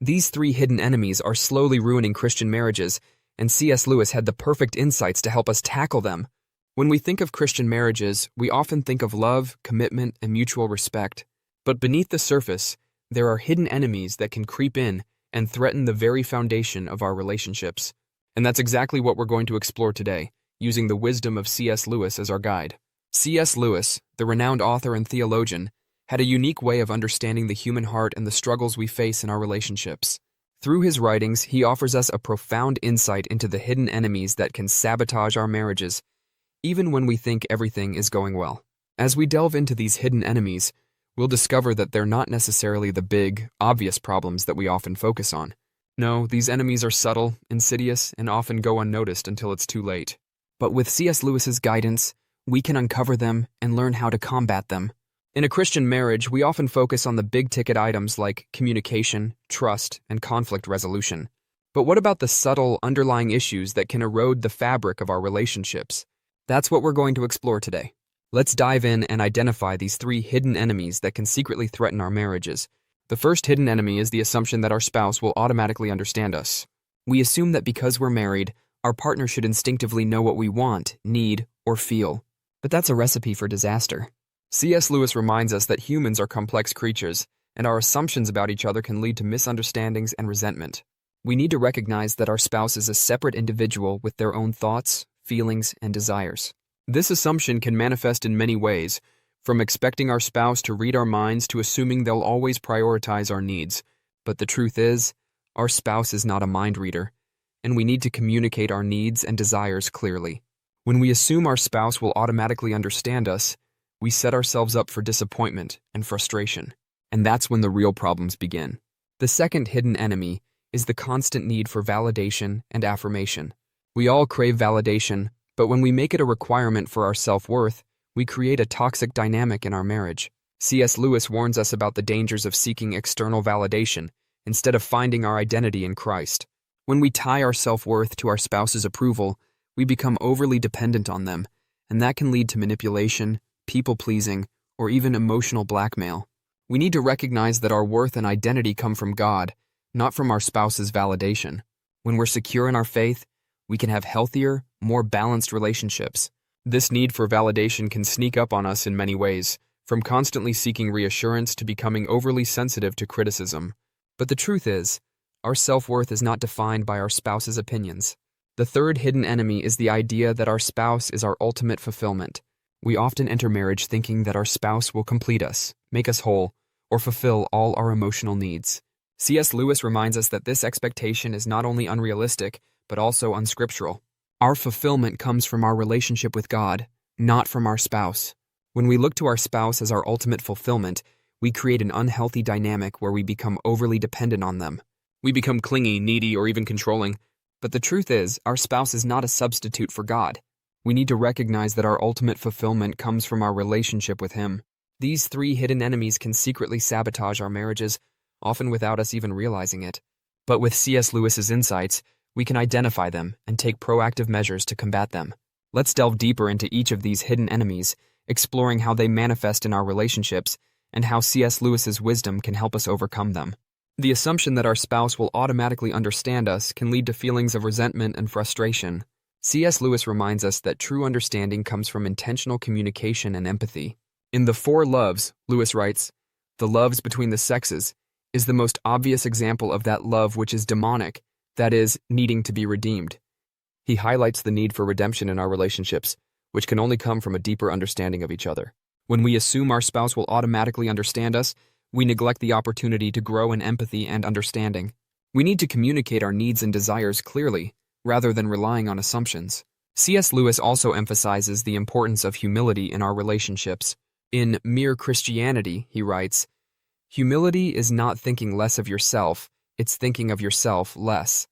These three hidden enemies are slowly ruining Christian marriages, and C.S. Lewis had the perfect insights to help us tackle them. When we think of Christian marriages, we often think of love, commitment, and mutual respect. But beneath the surface, there are hidden enemies that can creep in and threaten the very foundation of our relationships. And that's exactly what we're going to explore today, using the wisdom of C.S. Lewis as our guide. C.S. Lewis, the renowned author and theologian, had a unique way of understanding the human heart and the struggles we face in our relationships. Through his writings, he offers us a profound insight into the hidden enemies that can sabotage our marriages, even when we think everything is going well. As we delve into these hidden enemies, we'll discover that they're not necessarily the big, obvious problems that we often focus on. No, these enemies are subtle, insidious, and often go unnoticed until it's too late. But with C.S. Lewis's guidance, we can uncover them and learn how to combat them. In a Christian marriage, we often focus on the big-ticket items like communication, trust, and conflict resolution. But what about the subtle, underlying issues that can erode the fabric of our relationships? That's what we're going to explore today. Let's dive in and identify these three hidden enemies that can secretly threaten our marriages. The first hidden enemy is the assumption that our spouse will automatically understand us. We assume that because we're married, our partner should instinctively know what we want, need, or feel. But that's a recipe for disaster. C.S. Lewis reminds us that humans are complex creatures, and our assumptions about each other can lead to misunderstandings and resentment. We need to recognize that our spouse is a separate individual with their own thoughts, feelings, and desires. This assumption can manifest in many ways, from expecting our spouse to read our minds to assuming they'll always prioritize our needs. But the truth is, our spouse is not a mind reader, and we need to communicate our needs and desires clearly. When we assume our spouse will automatically understand us, we set ourselves up for disappointment and frustration, and that's when the real problems begin. The second hidden enemy is the constant need for validation and affirmation. We all crave validation, but when we make it a requirement for our self-worth, we create a toxic dynamic in our marriage. C.S. Lewis warns us about the dangers of seeking external validation instead of finding our identity in Christ. When we tie our self-worth to our spouse's approval, we become overly dependent on them, and that can lead to manipulation, people-pleasing, or even emotional blackmail. We need to recognize that our worth and identity come from God, not from our spouse's validation. When we're secure in our faith, we can have healthier, more balanced relationships. This need for validation can sneak up on us in many ways, from constantly seeking reassurance to becoming overly sensitive to criticism. But the truth is, our self-worth is not defined by our spouse's opinions. The third hidden enemy is the idea that our spouse is our ultimate fulfillment. We often enter marriage thinking that our spouse will complete us, make us whole, or fulfill all our emotional needs. C.S. Lewis reminds us that this expectation is not only unrealistic, but also unscriptural. Our fulfillment comes from our relationship with God, not from our spouse. When we look to our spouse as our ultimate fulfillment, we create an unhealthy dynamic where we become overly dependent on them. We become clingy, needy, or even controlling. But the truth is, our spouse is not a substitute for God. We need to recognize that our ultimate fulfillment comes from our relationship with Him. These three hidden enemies can secretly sabotage our marriages, often without us even realizing it. But with C.S. Lewis's insights, we can identify them and take proactive measures to combat them. Let's delve deeper into each of these hidden enemies, exploring how they manifest in our relationships and how C.S. Lewis's wisdom can help us overcome them. The assumption that our spouse will automatically understand us can lead to feelings of resentment and frustration. C.S. Lewis reminds us that true understanding comes from intentional communication and empathy. In The Four Loves, Lewis writes, "The loves between the sexes is the most obvious example of that love which is demonic, that is, needing to be redeemed." He highlights the need for redemption in our relationships, which can only come from a deeper understanding of each other. When we assume our spouse will automatically understand us, we neglect the opportunity to grow in empathy and understanding. We need to communicate our needs and desires clearly, rather than relying on assumptions. C.S. Lewis also emphasizes the importance of humility in our relationships. In Mere Christianity, he writes, "Humility is not thinking less of yourself, it's thinking of yourself less."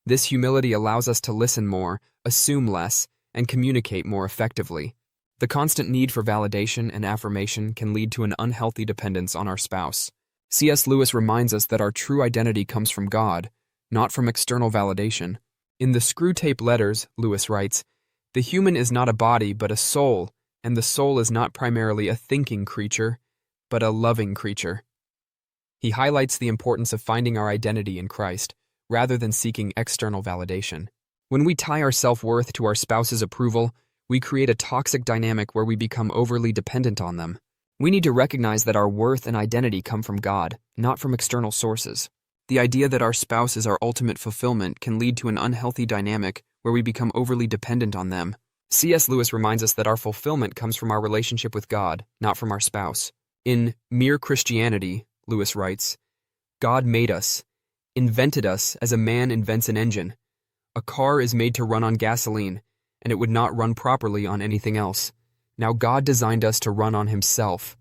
This humility allows us to listen more, assume less, and communicate more effectively. The constant need for validation and affirmation can lead to an unhealthy dependence on our spouse. C.S. Lewis reminds us that our true identity comes from God, not from external validation. In the Screwtape Letters, Lewis writes, "The human is not a body but a soul, and the soul is not primarily a thinking creature, but a loving creature." He highlights the importance of finding our identity in Christ, rather than seeking external validation. When we tie our self-worth to our spouse's approval, we create a toxic dynamic where we become overly dependent on them. We need to recognize that our worth and identity come from God, not from external sources. The idea that our spouse is our ultimate fulfillment can lead to an unhealthy dynamic where we become overly dependent on them. C.S. Lewis reminds us that our fulfillment comes from our relationship with God, not from our spouse. In Mere Christianity, Lewis writes, God made us, invented us as a man invents an engine. A car is made to run on gasoline, and it would not run properly on anything else. Now God designed us to run on Himself.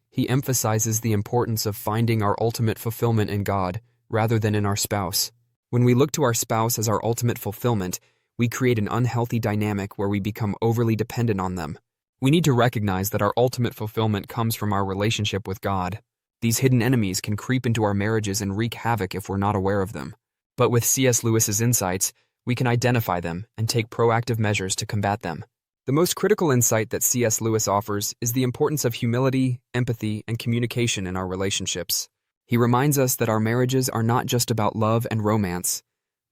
He emphasizes the importance of finding our ultimate fulfillment in God, rather than in our spouse. When we look to our spouse as our ultimate fulfillment, we create an unhealthy dynamic where we become overly dependent on them. We need to recognize that our ultimate fulfillment comes from our relationship with God. These hidden enemies can creep into our marriages and wreak havoc if we're not aware of them. But with C.S. Lewis's insights, we can identify them and take proactive measures to combat them. The most critical insight that C.S. Lewis offers is the importance of humility, empathy, and communication in our relationships. He reminds us that our marriages are not just about love and romance,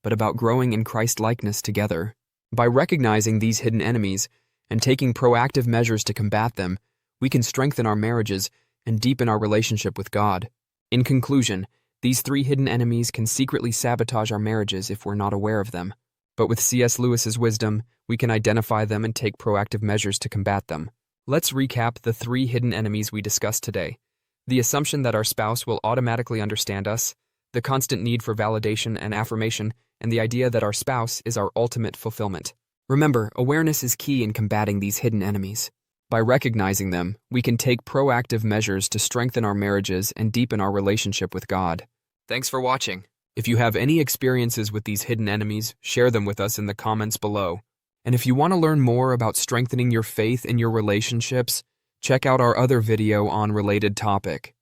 but about growing in Christ-likeness together. By recognizing these hidden enemies and taking proactive measures to combat them, we can strengthen our marriages and deepen our relationship with God. In conclusion, these 3 hidden enemies can secretly sabotage our marriages if we're not aware of them. But with C.S. Lewis's wisdom, we can identify them and take proactive measures to combat them. Let's recap the 3 hidden enemies we discussed today. The assumption that our spouse will automatically understand us, the constant need for validation and affirmation, and the idea that our spouse is our ultimate fulfillment. Remember, awareness is key in combating these hidden enemies. By recognizing them, we can take proactive measures to strengthen our marriages and deepen our relationship with God. Thanks for watching. If you have any experiences with these hidden enemies, share them with us in the comments below. And if you want to learn more about strengthening your faith in your relationships, check out our other video on related topic.